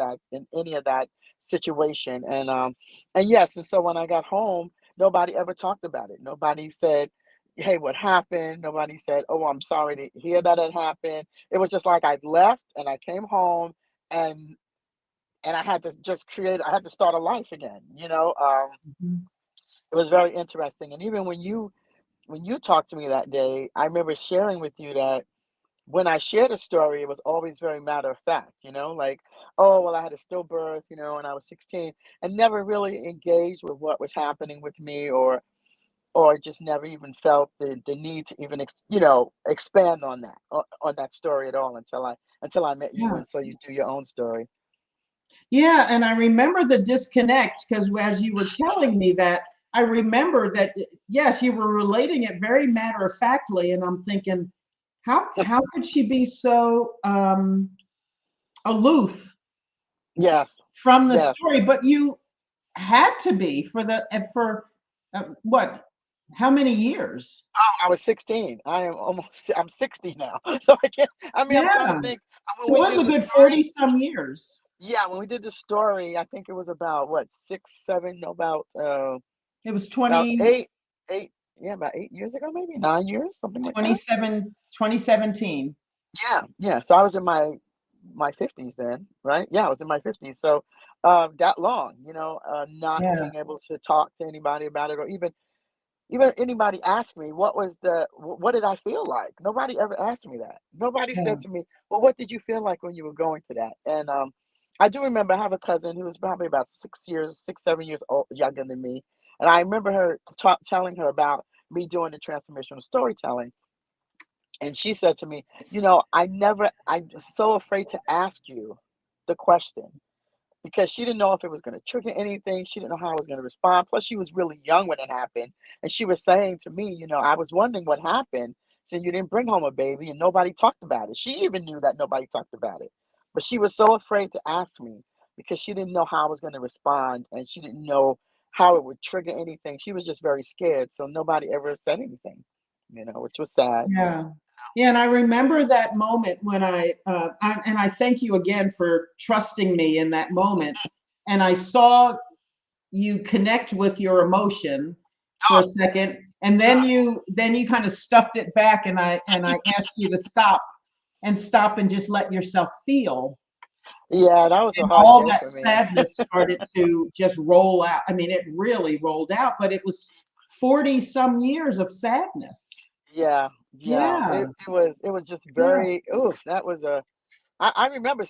S4: that situation. And yes, and so when I got home, nobody ever talked about it. Nobody said, "Hey, what happened?" Nobody said, "Oh, I'm sorry to hear that it happened." It was just like I left and I came home, and I had to just I had to start a life again.
S3: mhm.
S4: It was very interesting. And even when you talked to me that day, I remember sharing with you that when I shared a story, it was always very matter of fact, like, oh, well, I had a stillbirth, and I was 16, and never really engaged with what was happening with me, or just never even felt the need to even expand on that story at all until I met you
S3: Yeah.
S4: and saw you do your own story.
S3: Yeah, and I remember the disconnect because as you were telling me that, I remember that yes, you were relating it very matter of factly, and I'm thinking, how could she be so aloof
S4: Yes,
S3: from the
S4: yes.
S3: story? But you had to be for for what? How many years?
S4: Oh, I was 16. I'm 60 now. So I'm trying to
S3: Yeah,
S4: think. When
S3: so
S4: we
S3: it was
S4: did
S3: a
S4: the
S3: good
S4: story,
S3: 40 some years.
S4: yeah, when we did the story, I think it was about what, 6, 7, no,
S3: It was
S4: about
S3: 20
S4: 8, yeah, about 8 years ago, maybe 9 years, something like that.
S3: 27 2017.
S4: Yeah, yeah. So I was in my 50s then, right? Yeah, I was in my 50s. So that long, not
S3: Yeah,
S4: being able to talk to anybody about it, or even anybody asked me what did I feel like? Nobody ever asked me that. Nobody
S3: yeah.
S4: said to me, "Well, what did you feel like when you were going through that?" And I do remember I have a cousin who was probably about 6 years, 6, 7 years old, younger than me, and I remember her telling her about me doing the transformational storytelling, and she said to me, I was so afraid to ask you the question because she didn't know if it was going to trigger anything. She didn't know how I was going to respond. Plus, she was really young when it happened. And she was saying to me, I was wondering what happened. So you didn't bring home a baby and nobody talked about it. She even knew that nobody talked about it. But she was so afraid to ask me because she didn't know how I was going to respond, and she didn't know how it would trigger anything. She was just very scared. So nobody ever said anything, which was sad.
S3: Yeah. Yeah, and I remember that moment when and I thank you again for trusting me in that moment. And I saw you connect with your emotion for a
S4: Oh,
S3: second, and
S4: God.
S3: then you kind of stuffed it back, and I asked you to stop and just let yourself feel.
S4: Yeah, that was a
S3: And
S4: hard
S3: all
S4: day
S3: that
S4: for me.
S3: sadness started to just roll out. I mean, it really rolled out, but it was 40 some years of sadness.
S4: Yeah, yeah.
S3: Yeah,
S4: It was just
S3: yeah,
S4: very oof. That was a I remember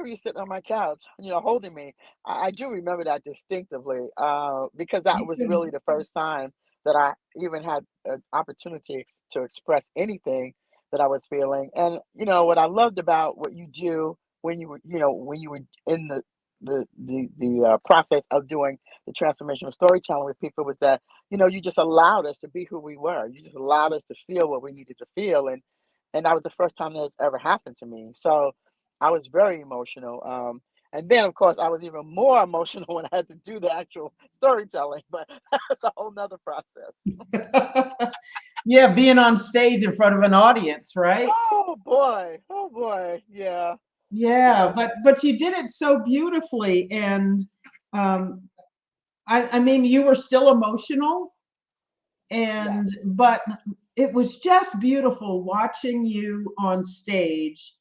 S4: you sitting on my couch, holding me. I do remember that distinctively, because
S3: me
S4: that was
S3: too.
S4: really the first time that I even had an opportunity to express anything that I was feeling. And what I loved about what you do when you were in the process of doing the transformational storytelling with people was that you just allowed us to be who we were. You just allowed us to feel what we needed to feel, and that was the first time that has ever happened to me. So I was very emotional. And then, of course, I was even more emotional when I had to do the actual storytelling, but that's a whole nother process.
S3: Yeah, being on stage in front of an audience, right?
S4: Oh boy. Oh boy. Yeah.
S3: Yeah,
S4: Yes.
S3: but you did it so beautifully, and um, I mean, you were still emotional,
S4: Yes.
S3: and but it was just beautiful watching you on stage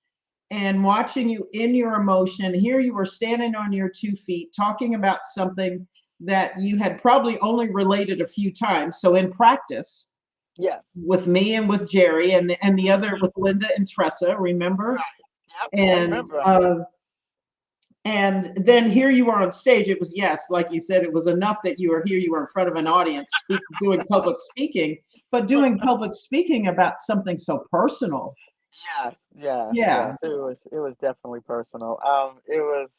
S3: and watching you in your emotion. Here you were standing on your 2 feet talking about something that you had probably only related a few times. So in practice
S4: Yes.
S3: with me and with Jerry and the other
S4: Mhm.
S3: with Linda and Tressa, remember?
S4: Right. Yep. I
S3: And
S4: remember.
S3: and then here you are on stage. It was, yes, like you said, it was enough that you were here, you were in front of an audience doing public speaking, but doing public speaking about something so personal.
S4: Yes. Yes.
S3: Yeah.
S4: Yes. It was definitely personal. It was,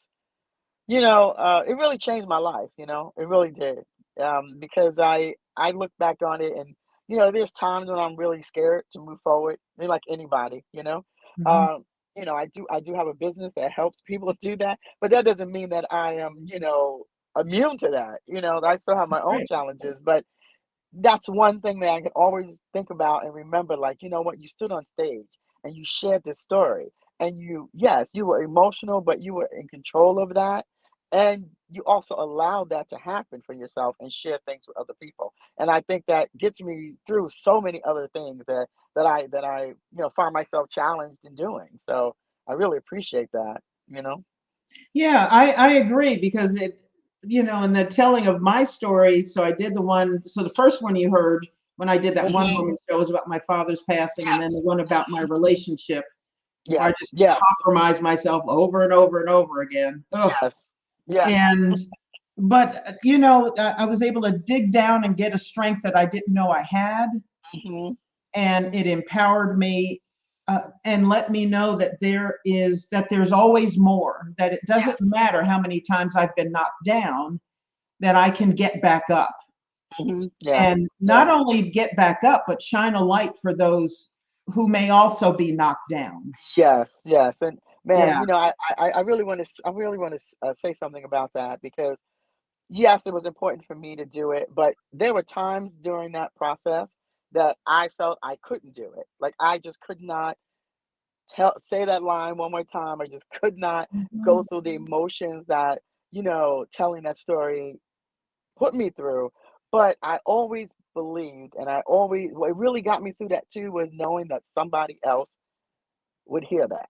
S4: it really changed my life, it really did. Because I look back on it, and there's times when I'm really scared to move forward, like anybody.
S3: Mhm.
S4: Um, I do have a business that helps people do that, but that doesn't mean that I am, immune to that. I still have my own
S3: Right.
S4: challenges, but that's one thing that I can always think about and remember, like, you know what, you stood on stage and you shared this story, and yes, you were emotional, but you were in control of that. And you also allowed that to happen for yourself and share things with other people. And I think that gets me through so many other things that I find myself challenged in doing. So I really appreciate that.
S3: Yeah, I agree because in the telling of my story, so I did the one, so the first one you heard when I did that one
S4: Hmm.
S3: woman show was about my father's passing, and then the
S4: Yes.
S3: one about my relationship where
S4: Yeah.
S3: I just
S4: Yes.
S3: compromised myself over and over and over again. Ugh.
S4: Yes. Yes.
S3: And but I was able to dig down and get a strength that I didn't know I had,
S4: Hmm.
S3: and it empowered me, and let me know that there's always more, that it doesn't
S4: Yes.
S3: matter how many times I've been knocked down, that I can get back up,
S4: Yeah.
S3: and
S4: Yeah.
S3: not only get back up but shine a light for those who may also be knocked down.
S4: Yes, yes, and man,
S3: Yeah.
S4: I really want to say something about that, because yes, it was important for me to do it, but there were times during that process that I felt I couldn't do it. Like I just could not say that line one more time. I just could not go
S3: Mhm.
S4: through the emotions that telling that story put me through. But I always believed, and what really got me through that too was knowing that somebody else would hear that,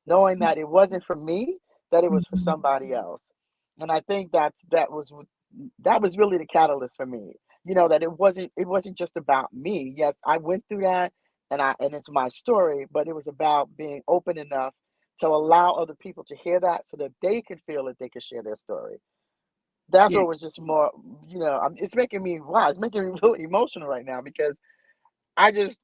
S4: knowing that it wasn't for me, that it was for
S3: Mhm.
S4: somebody else. And I think that was really the catalyst for me. That it wasn't just about me. Yes, I went through that, and it's my story, but it was about being open enough to allow other people to hear that so that they could feel that they could share their story. That's
S3: Yeah.
S4: what was just more, it's making me, wow, it's making me really emotional right now, because I just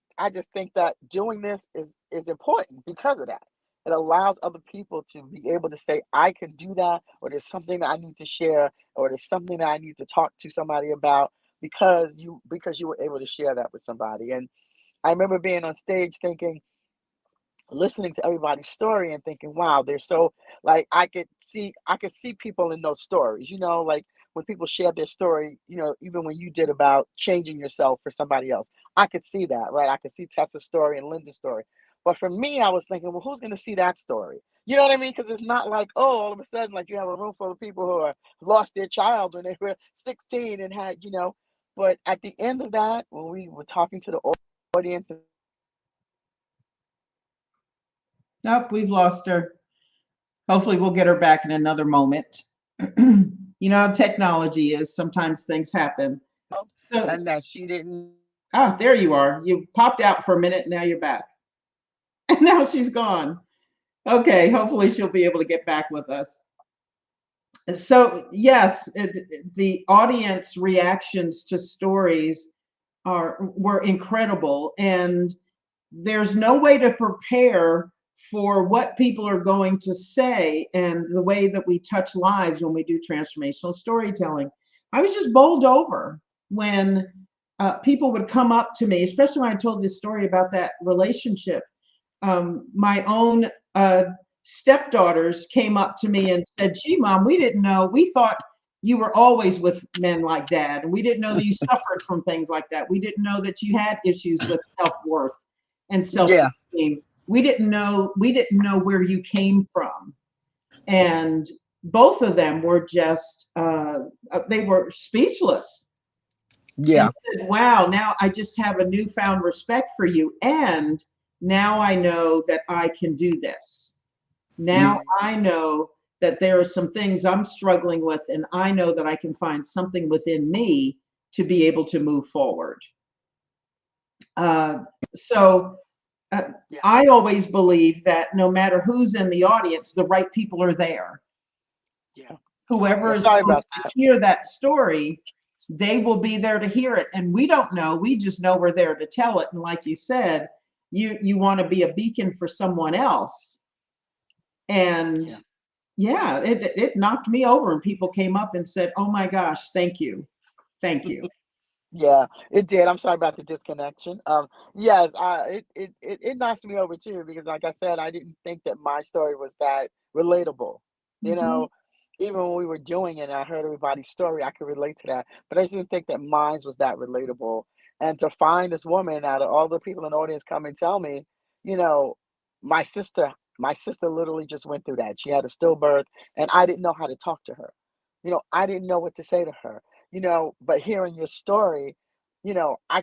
S4: think that doing this is important because of that. It allows other people to be able to say, I can do that, or there's something that I need to share, or there's something that I need to talk to somebody about, because you were able to share that with somebody. And I remember being on stage thinking, listening to everybody's story and thinking, wow, they're so, like, I could see people in those stories, like when people share their story, even when you did about changing yourself for somebody else, I could see that, right? I could see Tessa's story and Linda's story. But for me, I was thinking, well, who's going to see that story? You know what I mean? Because it's not like, oh, all of a sudden, like, you have a room full of people who lost their child when they were 16 and had. But at the end of that, when we were talking to the audience.
S3: Nope, we've lost her. Hopefully we'll get her back in another moment. You know how technology is, sometimes things happen. So,
S4: And that she didn't.
S3: there you are. You popped out for a minute, now you're back. And now she's gone. Okay, hopefully she'll be able to get back with us. So, yes, the audience reactions to stories were incredible, and there's no way to prepare for what people are going to say and the way that we touch lives when we do transformational storytelling. I was just bowled over when people would come up to me, especially when I told this story about that relationship. My own stepdaughters came up to me and said, "Gee, Mom, we didn't know. We thought you were always with men like Dad, and we didn't know that you suffered from things like that. We didn't know that you had issues with self-worth and
S4: Yeah.
S3: self-esteem. We didn't know where you came from." And both of them were just they were speechless
S4: Yeah.
S3: and said, "Wow, now I just have a newfound respect for you, and now I know that I can do this. Now
S4: Yeah.
S3: I know that there are some things I'm struggling with, and I know that I can find something within me to be able to move forward." Uh, so
S4: Yeah.
S3: I always believe that no matter who's in the audience, the right people are there.
S4: Yeah.
S3: Whoever
S4: Yeah.
S3: is
S4: Sorry about
S3: supposed to
S4: that.
S3: hear that story, they will be there to hear it. And we don't know. We just know we're there to tell it. And like you said, you want to be a beacon for someone else. And
S4: Yeah.
S3: yeah, it knocked me over, and people came up and said, "Oh my gosh, thank you. Thank you."
S4: Yeah, it did. I'm sorry about the disconnection. Yes, it knocked me over too because, like I said, I didn't think that my story was that relatable. You
S3: Mhm.
S4: know, even when we were doing it, and I heard everybody's story, I could relate to that. But I just didn't think that mine was that relatable. And to find this woman out of all the people in the audience come and tell me, you know, my sister, my sister literally just went through that. She had a stillbirth, and I didn't know how to talk to her. I didn't know what to say to her. But hearing your story, I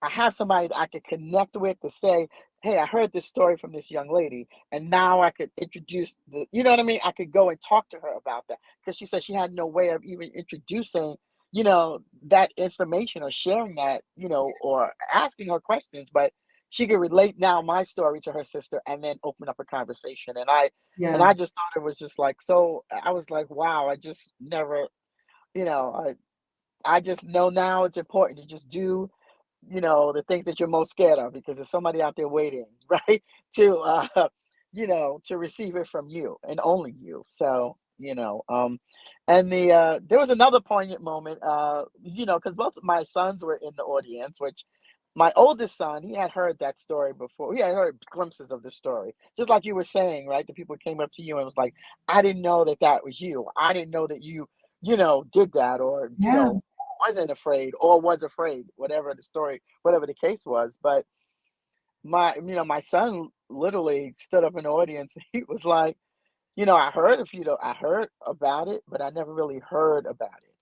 S4: have somebody that I could connect with to say, hey, I heard this story from this young lady, and now I could introduce you know what I mean? I could go and talk to her about that because she said she had no way of even introducing, that information or sharing that, or asking her questions, but she could relate now my story to her sister and then open up a conversation. And I
S3: Yeah.
S4: just thought it was just like, so I was like, wow, I just never, you know, I just know now it's important to just do, the things that you're most scared of because there's somebody out there waiting, right? To receive it from you and only you. So, and there was another poignant moment, because both of my sons were in the audience, which my oldest son, he had heard that story before. He had heard glimpses of the story, just like you were saying, right? The people came up to you and was like, I didn't know that that was you. I didn't know that you, did that or,
S3: Yeah.
S4: wasn't afraid or was afraid, whatever the story, whatever the case was. But my son literally stood up in the audience. He was like, I heard about it, but I never really heard about it.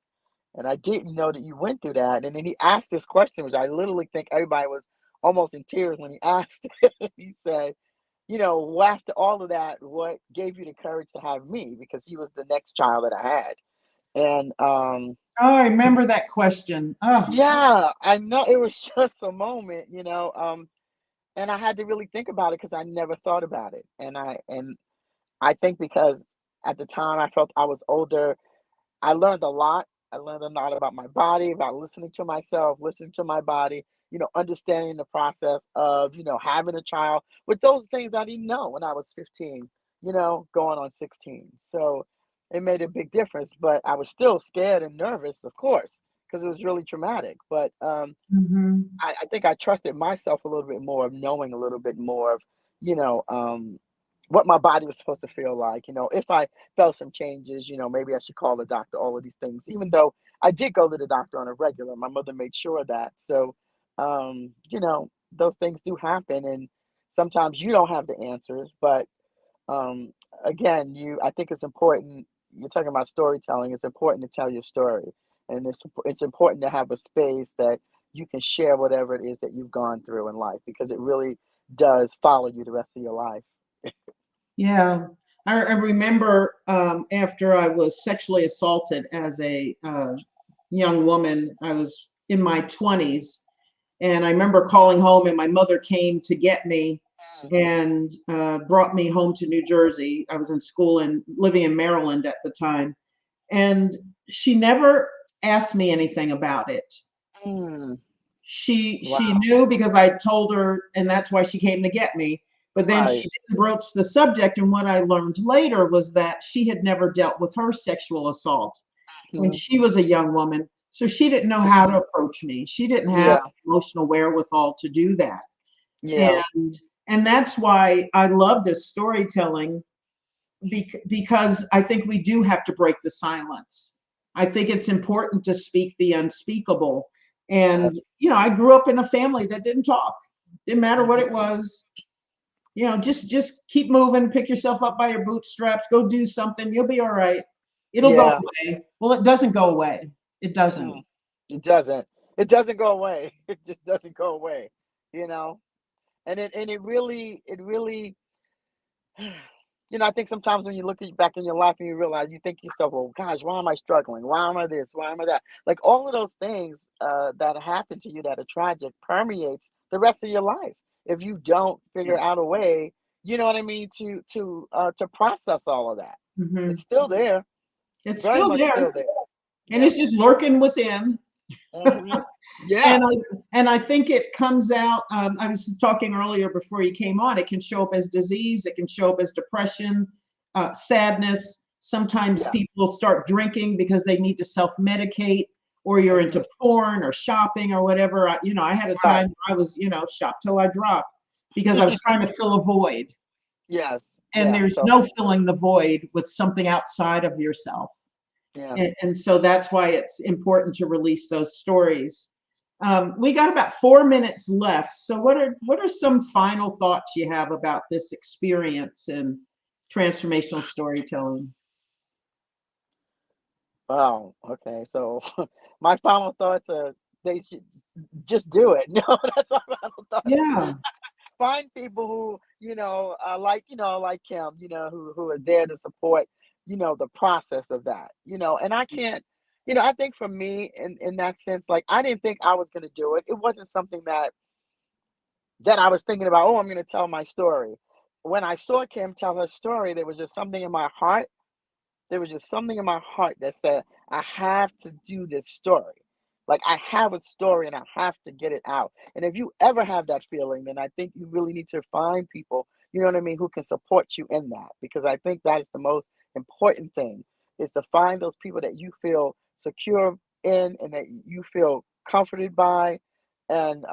S4: And I didn't know that you went through that. And then he asked this question, which I literally think everybody was almost in tears when he asked it. He said, after all of that, what gave you the courage to have me? Because he was the next child that I had. And
S3: Oh, I remember that question. Oh,
S4: yeah, I know it was just a moment, and I had to really think about it because I never thought about it. And I think because at the time I felt I was older, I learned a lot. I learned a lot about my body, about listening to myself, listening to my body, understanding the process of, having a child with those things I didn't know when I was 15, going on 16. So it made a big difference, but I was still scared and nervous, of course, because it was really traumatic. But
S3: mhm.
S4: I think I trusted myself a little bit more of knowing a little bit more of, you know, um, what my body was supposed to feel like. If I felt some changes, maybe I should call the doctor, all of these things, even though I did go to the doctor on a regular. My mother made sure of that. So, those things do happen. And sometimes you don't have the answers, but um, again, I think it's important. You're talking about storytelling. It's important to tell your story, and it's important to have a space that you can share whatever it is that you've gone through in life because it really does follow you the rest of your life.
S3: Yeah. I remember after I was sexually assaulted as a young woman, I was in my 20s. And I remember calling home, and my mother came to get me
S4: Mm.
S3: and brought me home to New Jersey. I was in school and living in Maryland at the time. And she never asked me anything about it.
S4: Mm.
S3: She
S4: Wow.
S3: knew because I told her, and that's why she came to get me. But then she
S4: Right.
S3: didn't broach the subject. And what I learned later was that she had never dealt with her sexual assault when
S4: Mhm.
S3: she was a young woman. So she didn't know how to approach me. She didn't have
S4: Yeah.
S3: emotional wherewithal to do that.
S4: Yeah.
S3: And and that's why I love this storytelling because I think we do have to break the silence. I think it's important to speak the unspeakable. And,
S4: Yes.
S3: I grew up in a family that didn't talk. Didn't matter what it was. Just keep moving, pick yourself up by your bootstraps, go do something. You'll be all right. It'll go
S4: Yeah.
S3: away. Well, it doesn't go away. It doesn't.
S4: Mm. It doesn't. It doesn't go away. It just doesn't go away. You know, and it really, I think sometimes when you look back in your life and you realize, you think to yourself, well, gosh, why am I struggling? Why am I this? Why am I that? Like all of those things that happen to you that are tragic permeates the rest of your life if you don't figure out a way, you know what I mean, to process all of that.
S3: Mhm.
S4: It's still there,
S3: It's
S4: very
S3: still
S4: much still
S3: there,
S4: there.
S3: and
S4: Yeah.
S3: it's just lurking within.
S4: Hmm. Yeah.
S3: And I think it comes out. I was talking earlier before you came on. It can show up as disease. It can show up as depression, sadness. Sometimes
S4: Yeah.
S3: people start drinking because they need to self-medicate, or you're
S4: Hmm.
S3: into porn or shopping or whatever. I had a
S4: Right.
S3: time where I was, shop till I drop, because I was trying to fill a void,
S4: Yes.
S3: and
S4: Yeah.
S3: there's
S4: So
S3: no filling the void with something outside of yourself.
S4: yeah.
S3: And so that's why it's important to release those stories. We got about 4 minutes left. So what are some final thoughts you have about this experience in transformational storytelling?
S4: Wow. Okay. So my final thoughts are they should just do it. No, that's my final thoughts.
S3: Yeah,
S4: Find people who like Kim, who are there to support, the process of that, and I can't, I think for me in that sense, like I didn't think I was going to do it. It wasn't something that I was thinking about, oh, I'm going to tell my story. When I saw Kim tell her story, there was just something in my heart. There was just something in my heart that said, I have to do this story. Like I have a story and I have to get it out. And if you ever have that feeling, then I think you really need to find people, you know what I mean, who can support you in that. Because I think that is the most important thing, is to find those people that you feel secure in and that you feel comforted by. And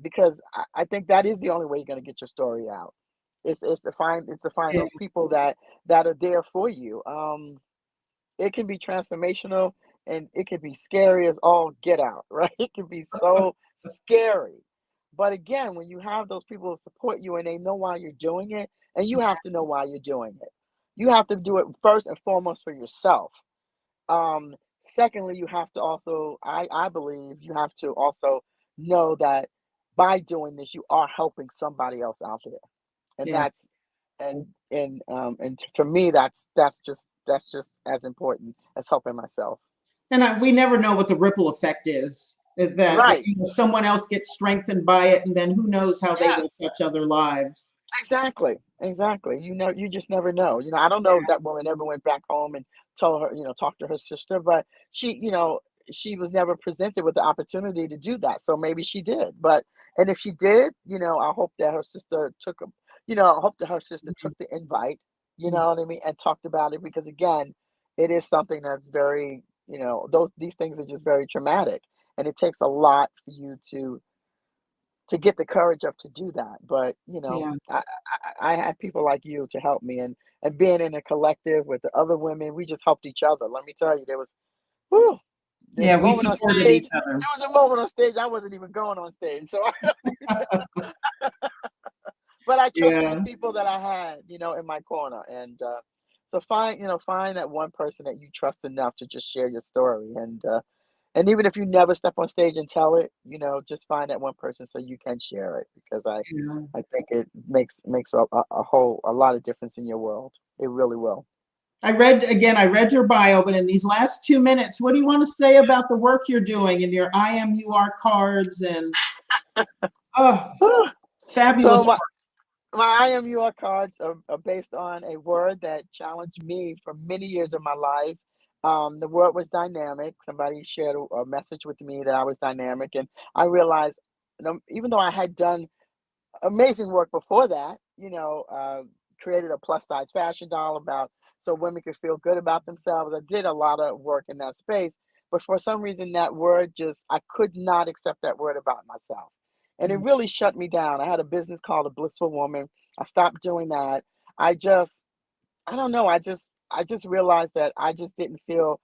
S4: because I think that is the only way you're going to get your story out. It's to find
S3: yeah,
S4: those people that are there for you. It can be transformational and it can be scary as all get out, right? It can be so scary. But again, when you have those people who support you and they know why you're doing it, and you have to know why you're doing it. You have to do it first and foremost for yourself. Um, Secondly, you have to also, I believe, you have to also know that by doing this, you are helping somebody else out there, and
S3: yeah.
S4: for me, that's just as important as helping myself.
S3: And we never know what the ripple effect is. That
S4: Right.
S3: someone else gets strengthened by it, and then who knows how they will
S4: Yes.
S3: touch other lives.
S4: Exactly. Exactly. You just never know. I don't know if that woman ever went back home and told her, talked to her sister, but she was never presented with the opportunity to do that. So maybe she did. And if she did, I hope that her sister took a, I hope that her sister took the invite, you
S3: Mhm.
S4: know what I mean, and talked about it because again, it is something that's very, these things are just very traumatic. And it takes a lot for you to get the courage up to do that. But
S3: Yeah.
S4: I had people like you to help me, and being in a collective with the other women, we just helped each other. Let me tell you, whew, there's
S3: Yeah,
S4: a
S3: we
S4: moment on
S3: supported
S4: stage.
S3: each other.
S4: There was a moment on stage I wasn't even going on stage, so but I trusted the
S3: Yeah.
S4: people that I had, in my corner, and so find that one person that you trust enough to just share your story, and even if you never step on stage and tell it, just find that one person so you can share it because
S3: Yeah.
S4: I think it makes a lot of difference in your world. It really will.
S3: I read your bio, but in these last 2 minutes, what do you want to say about the work you're doing and your IMUR cards and oh,
S4: So
S3: fabulous
S4: my IMUR cards are based on a word that challenged me for many years of my life. The word was dynamic. Somebody shared a message with me that I was dynamic, and I realized, even though I had done amazing work before that, created a plus size fashion doll about so women could feel good about themselves. I did a lot of work in that space, but for some reason that word just I could not accept that word about myself. And it
S3: work.
S4: really shut me down. I had a business called A Blissful Woman. I stopped doing that. I just I don't know. I just realized that I just didn't feel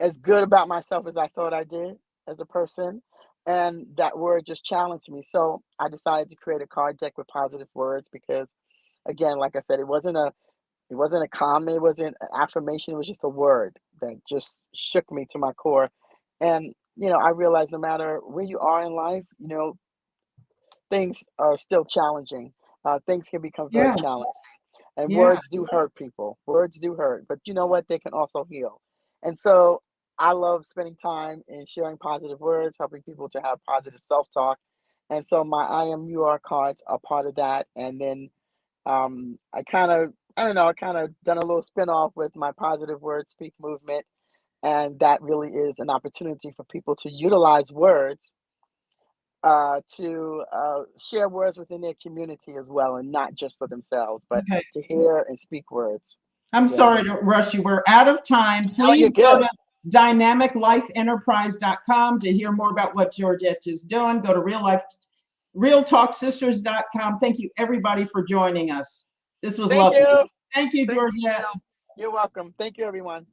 S4: as good about myself as I thought I did as a person. And that word just challenged me. So I decided to create a card deck with positive words because, again, like I said, it wasn't a comment, it wasn't an affirmation, it was just a word that just shook me to my core. And, I realized no matter where you are in life, things are still challenging. Things can become very
S3: Yeah,
S4: challenging. And
S3: yeah,
S4: words do hurt people. Words do hurt, but you know what? They can also heal. And so I love spending time and sharing positive words, helping people to have positive self-talk. And so my I am you are cards are part of that. And then I don't know, I kind of done a little spin-off with my positive word speak movement. And that really is an opportunity for people to utilize words to share words within their community as well, and not just for themselves, but
S3: okay.
S4: to hear and speak words.
S3: I'm
S4: Yeah.
S3: sorry to rush you. We're out of time.
S4: No, you're
S3: Please go
S4: good.
S3: to dynamiclifeenterprise.com to hear more about what Georgette is doing. Go to realtalksisters.com. Thank you, everybody, for joining us. This was
S4: Thank
S3: lovely.
S4: you.
S3: Thank you,
S4: Thank you.
S3: Georgette.
S4: You're welcome. Thank you, everyone.